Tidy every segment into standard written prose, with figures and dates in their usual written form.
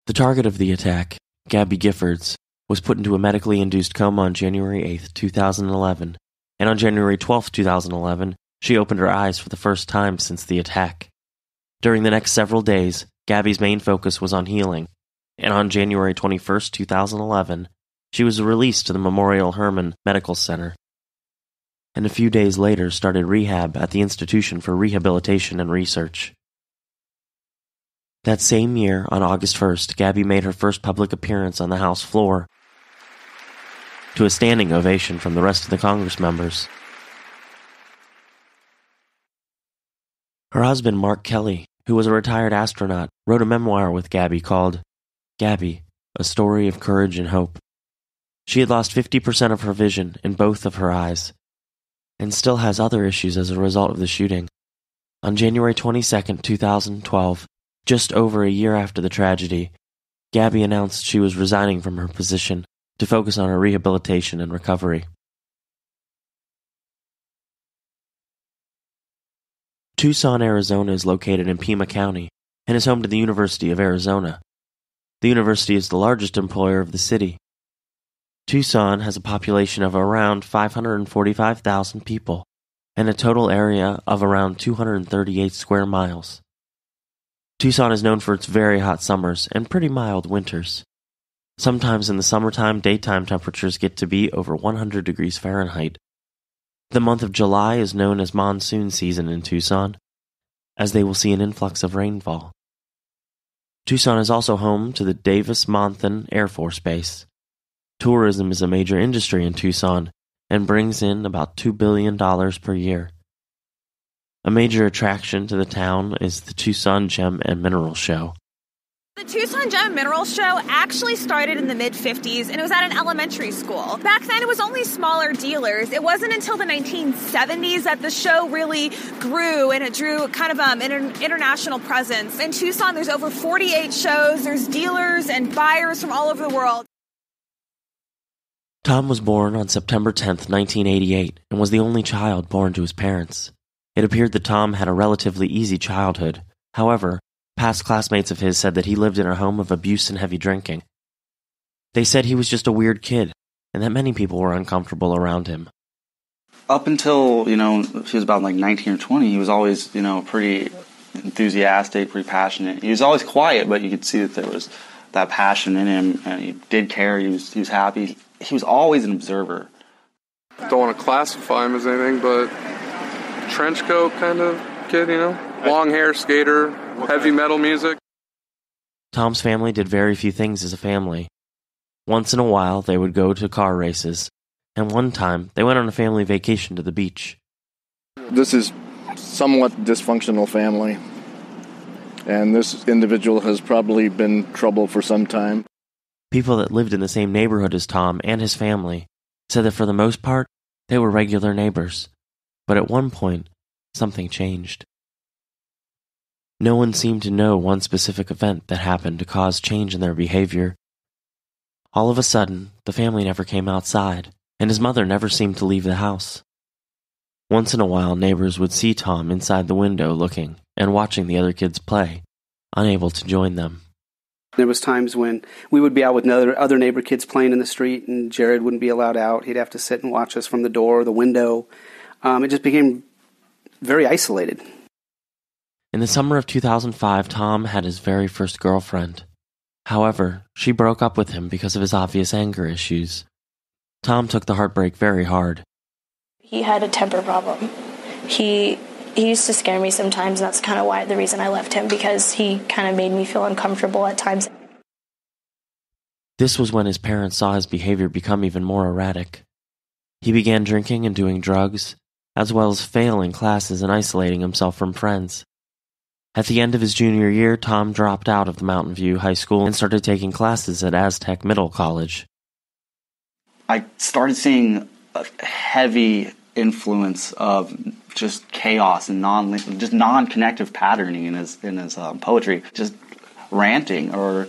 The target of the attack, Gabby Giffords, was put into a medically induced coma on January 8, 2011, and on January 12, 2011, she opened her eyes for the first time since the attack. During the next several days, Gabby's main focus was on healing, and on January 21, 2011, she was released to the Memorial Hermann Medical Center, and a few days later started rehab at the Institution for Rehabilitation and Research. That same year, on August 1st, Gabby made her first public appearance on the House floor, to a standing ovation from the rest of the Congress members. Her husband, Mark Kelly, who was a retired astronaut, wrote a memoir with Gabby called Gabby, A Story of Courage and Hope. She had lost 50% of her vision in both of her eyes, and still has other issues as a result of the shooting. On January 22, 2012, just over a year after the tragedy, Gabby announced she was resigning from her position to focus on her rehabilitation and recovery. Tucson, Arizona is located in Pima County and is home to the University of Arizona. The university is the largest employer of the city. Tucson has a population of around 545,000 people and a total area of around 238 square miles. Tucson is known for its very hot summers and pretty mild winters. Sometimes in the summertime, daytime temperatures get to be over 100 degrees Fahrenheit. The month of July is known as monsoon season in Tucson, as they will see an influx of rainfall. Tucson is also home to the Davis-Monthan Air Force Base. Tourism is a major industry in Tucson and brings in about $2 billion per year. A major attraction to the town is the Tucson Gem and Mineral Show. The Tucson Gem and Mineral Show actually started in the mid-50s, and it was at an elementary school. Back then, it was only smaller dealers. It wasn't until the 1970s that the show really grew, and it drew kind of an international presence. In Tucson, there's over 48 shows. There's dealers and buyers from all over the world. Tom was born on September 10, 1988, and was the only child born to his parents. It appeared that Tom had a relatively easy childhood. However, past classmates of his said that he lived in a home of abuse and heavy drinking. They said he was just a weird kid, and that many people were uncomfortable around him. Up until, he was about like 19 or 20, he was always, pretty enthusiastic, pretty passionate. He was always quiet, but you could see that there was that passion in him, and he did care, he was happy. He was always an observer. Don't want to classify him as anything, but trench coat kind of kid, Long hair, skater, heavy metal music. Tom's family did very few things as a family. Once in a while, they would go to car races, and one time, they went on a family vacation to the beach. This is somewhat dysfunctional family, and this individual has probably been in trouble for some time. People that lived in the same neighborhood as Tom and his family said that for the most part, they were regular neighbors. But at one point, something changed. No one seemed to know one specific event that happened to cause change in their behavior. All of a sudden, the family never came outside, and his mother never seemed to leave the house. Once in a while, neighbors would see Tom inside the window looking and watching the other kids play, unable to join them. There was times when we would be out with other neighbor kids playing in the street, and Jared wouldn't be allowed out. He'd have to sit and watch us from the door or the window. It just became very isolated. In the summer of 2005, Tom had his very first girlfriend. However, she broke up with him because of his obvious anger issues. Tom took the heartbreak very hard. He had a temper problem. He used to scare me sometimes, and that's kind of the reason I left him, because he kind of made me feel uncomfortable at times. This was when his parents saw his behavior become even more erratic. He began drinking and doing drugs, as well as failing classes and isolating himself from friends. At the end of his junior year, Tom dropped out of the Mountain View High School and started taking classes at Aztec Middle College. I started seeing a heavy influence of just chaos and non-connective patterning in his poetry, just ranting or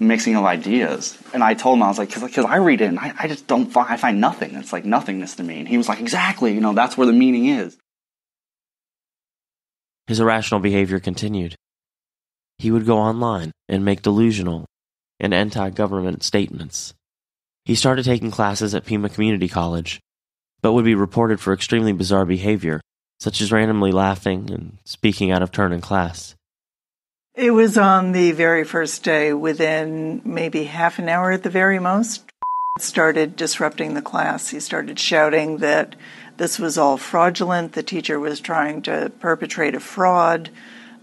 mixing of ideas. And I told him, I was like, because I read it and I just I find nothing. It's like nothingness to me. And he was like, exactly, that's where the meaning is. His irrational behavior continued. He would go online and make delusional and anti-government statements. He started taking classes at Pima Community College, but would be reported for extremely bizarre behavior, such as randomly laughing and speaking out of turn in class. It was on the very first day, within maybe half an hour at the very most, started disrupting the class. He started shouting that this was all fraudulent, the teacher was trying to perpetrate a fraud,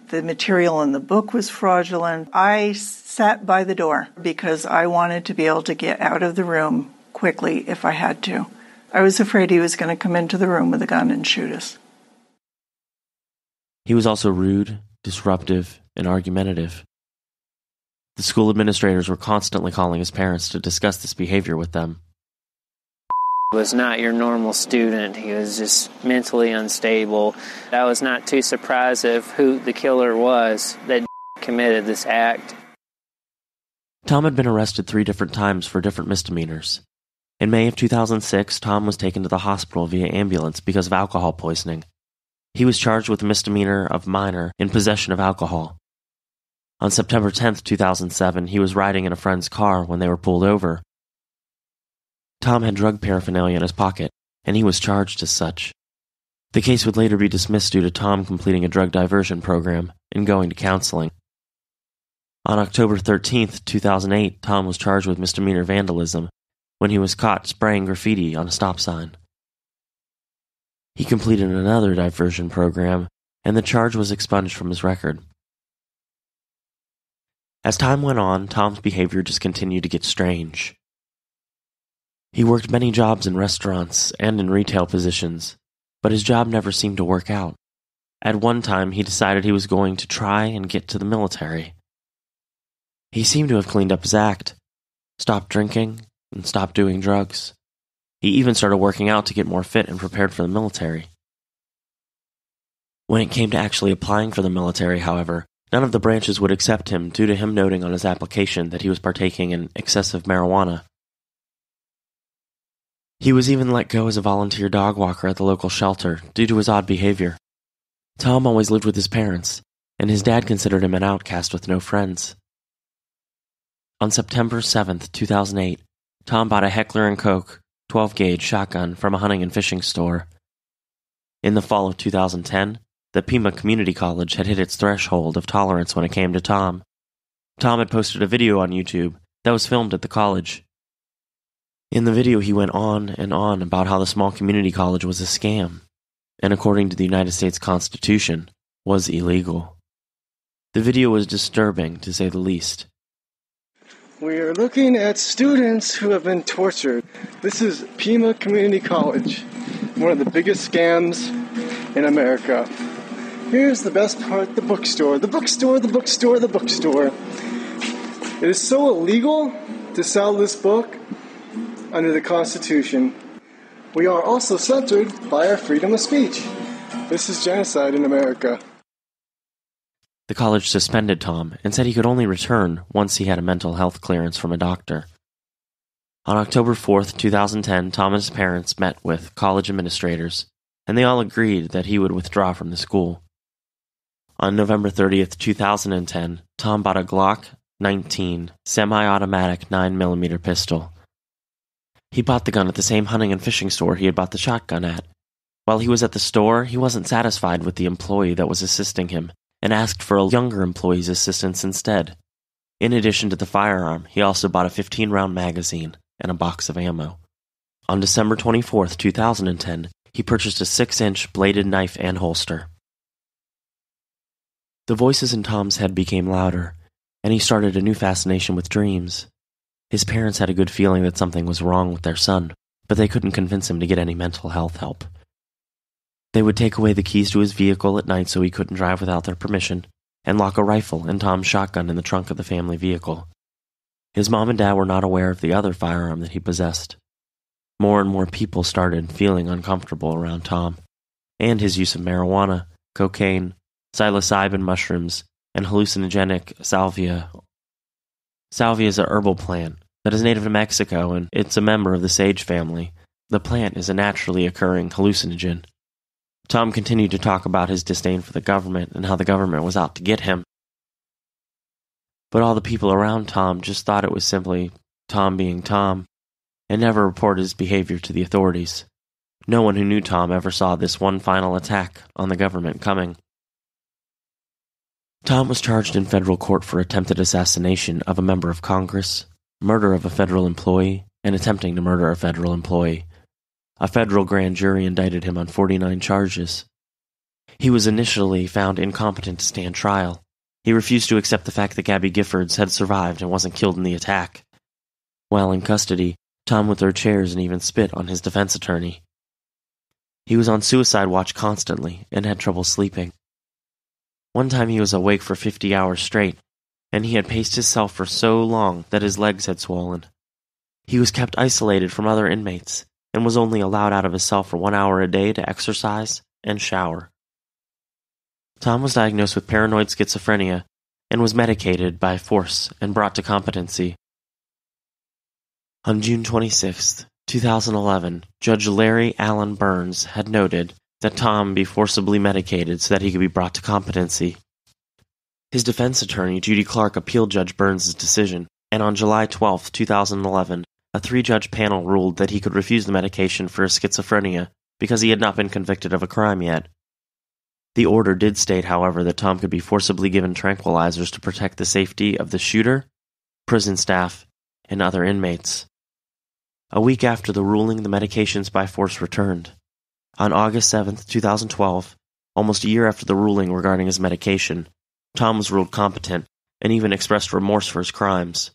the material in the book was fraudulent. I sat by the door because I wanted to be able to get out of the room quickly if I had to. I was afraid he was going to come into the room with a gun and shoot us. He was also rude, disruptive, and argumentative. The school administrators were constantly calling his parents to discuss this behavior with them. He was not your normal student. He was just mentally unstable. I was not too surprised of who the killer was that committed this act. Tom had been arrested 3 different times for different misdemeanors. In May of 2006, Tom was taken to the hospital via ambulance because of alcohol poisoning. He was charged with a misdemeanor of minor in possession of alcohol. On September 10, 2007, he was riding in a friend's car when they were pulled over. Tom had drug paraphernalia in his pocket, and he was charged as such. The case would later be dismissed due to Tom completing a drug diversion program and going to counseling. On October 13, 2008, Tom was charged with misdemeanor vandalism when he was caught spraying graffiti on a stop sign. He completed another diversion program, and the charge was expunged from his record. As time went on, Tom's behavior just continued to get strange. He worked many jobs in restaurants and in retail positions, but his job never seemed to work out. At one time, he decided he was going to try and get to the military. He seemed to have cleaned up his act, stopped drinking, and stopped doing drugs. He even started working out to get more fit and prepared for the military. When it came to actually applying for the military, however, none of the branches would accept him due to him noting on his application that he was partaking in excessive marijuana. He was even let go as a volunteer dog walker at the local shelter due to his odd behavior. Tom always lived with his parents, and his dad considered him an outcast with no friends. On September 7, 2008, Tom bought a Heckler & Koch 12-gauge shotgun from a hunting and fishing store. In the fall of 2010, the Pima Community College had hit its threshold of tolerance when it came to Tom. Tom had posted a video on YouTube that was filmed at the college. In the video, he went on and on about how the small community college was a scam, and according to the United States Constitution, was illegal. The video was disturbing, to say the least. We are looking at students who have been tortured. This is Pima Community College, one of the biggest scams in America. Here's the best part, the bookstore. The bookstore, the bookstore, the bookstore. It is so illegal to sell this book under the Constitution. We are also censored by our freedom of speech. This is genocide in America. The college suspended Tom and said he could only return once he had a mental health clearance from a doctor. On October 4, 2010, Tom and his parents met with college administrators, and they all agreed that he would withdraw from the school. On November 30, 2010, Tom bought a Glock 19 semi-automatic 9mm pistol. He bought the gun at the same hunting and fishing store he had bought the shotgun at. While he was at the store, he wasn't satisfied with the employee that was assisting him, and asked for a younger employee's assistance instead. In addition to the firearm, he also bought a 15-round magazine and a box of ammo. On December 24, 2010, he purchased a 6-inch bladed knife and holster. The voices in Tom's head became louder, and he started a new fascination with dreams. His parents had a good feeling that something was wrong with their son, but they couldn't convince him to get any mental health help. They would take away the keys to his vehicle at night so he couldn't drive without their permission, and lock a rifle and Tom's shotgun in the trunk of the family vehicle. His mom and dad were not aware of the other firearm that he possessed. More and more people started feeling uncomfortable around Tom, and his use of marijuana, cocaine, psilocybin mushrooms, and hallucinogenic salvia. Salvia is a herbal plant that is native to Mexico, and it's a member of the sage family. The plant is a naturally occurring hallucinogen. Tom continued to talk about his disdain for the government and how the government was out to get him. But all the people around Tom just thought it was simply Tom being Tom, and never reported his behavior to the authorities. No one who knew Tom ever saw this one final attack on the government coming. Tom was charged in federal court for attempted assassination of a member of Congress, murder of a federal employee, and attempting to murder a federal employee. A federal grand jury indicted him on 49 charges. He was initially found incompetent to stand trial. He refused to accept the fact that Gabby Giffords had survived and wasn't killed in the attack. While in custody, Tom would throw chairs and even spit on his defense attorney. He was on suicide watch constantly and had trouble sleeping. One time he was awake for 50 hours straight, and he had paced himself for so long that his legs had swollen. He was kept isolated from other inmates, and was only allowed out of his cell for 1 hour a day to exercise and shower. Tom was diagnosed with paranoid schizophrenia and was medicated by force and brought to competency. On June 26, 2011, Judge Larry Allen Burns had noted that Tom be forcibly medicated so that he could be brought to competency. His defense attorney, Judy Clark, appealed Judge Burns' decision, and on July 12, 2011, a 3-judge panel ruled that he could refuse the medication for his schizophrenia because he had not been convicted of a crime yet. The order did state, however, that Tom could be forcibly given tranquilizers to protect the safety of the shooter, prison staff, and other inmates. A week after the ruling, the medications by force returned. On August 7, 2012, almost a year after the ruling regarding his medication, Tom was ruled competent and even expressed remorse for his crimes.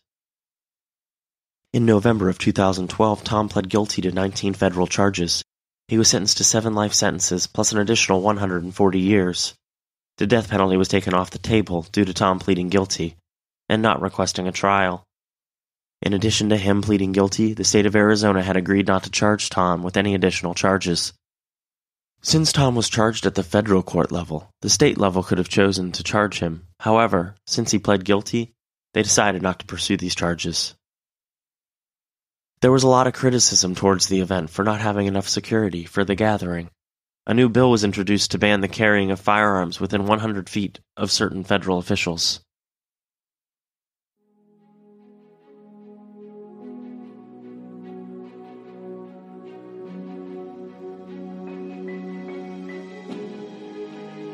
In November of 2012, Tom pled guilty to 19 federal charges. He was sentenced to 7 life sentences plus an additional 140 years. The death penalty was taken off the table due to Tom pleading guilty and not requesting a trial. In addition to him pleading guilty, the state of Arizona had agreed not to charge Tom with any additional charges. Since Tom was charged at the federal court level, the state level could have chosen to charge him. However, since he pled guilty, they decided not to pursue these charges. There was a lot of criticism towards the event for not having enough security for the gathering. A new bill was introduced to ban the carrying of firearms within 100 feet of certain federal officials.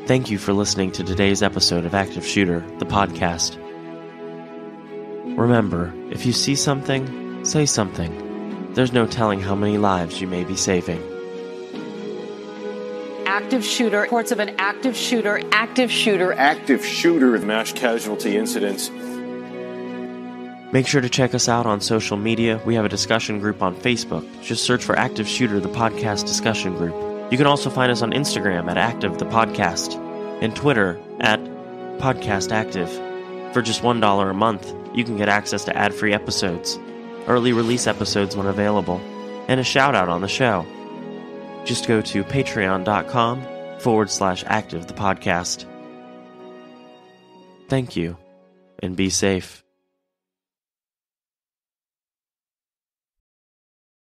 Thank you for listening to today's episode of Active Shooter, the podcast. Remember, if you see something, say something. There's no telling how many lives you may be saving. Active shooter, reports of an active shooter, mass casualty incidents. Make sure to check us out on social media. We have a discussion group on Facebook. Just search for Active Shooter, the podcast discussion group. You can also find us on Instagram at Active the Podcast and Twitter at Podcast Active. For just $1 a month, you can get access to ad-free episodes, early release episodes when available, and a shout-out on the show. Just go to patreon.com/Active the Podcast. Thank you, and be safe.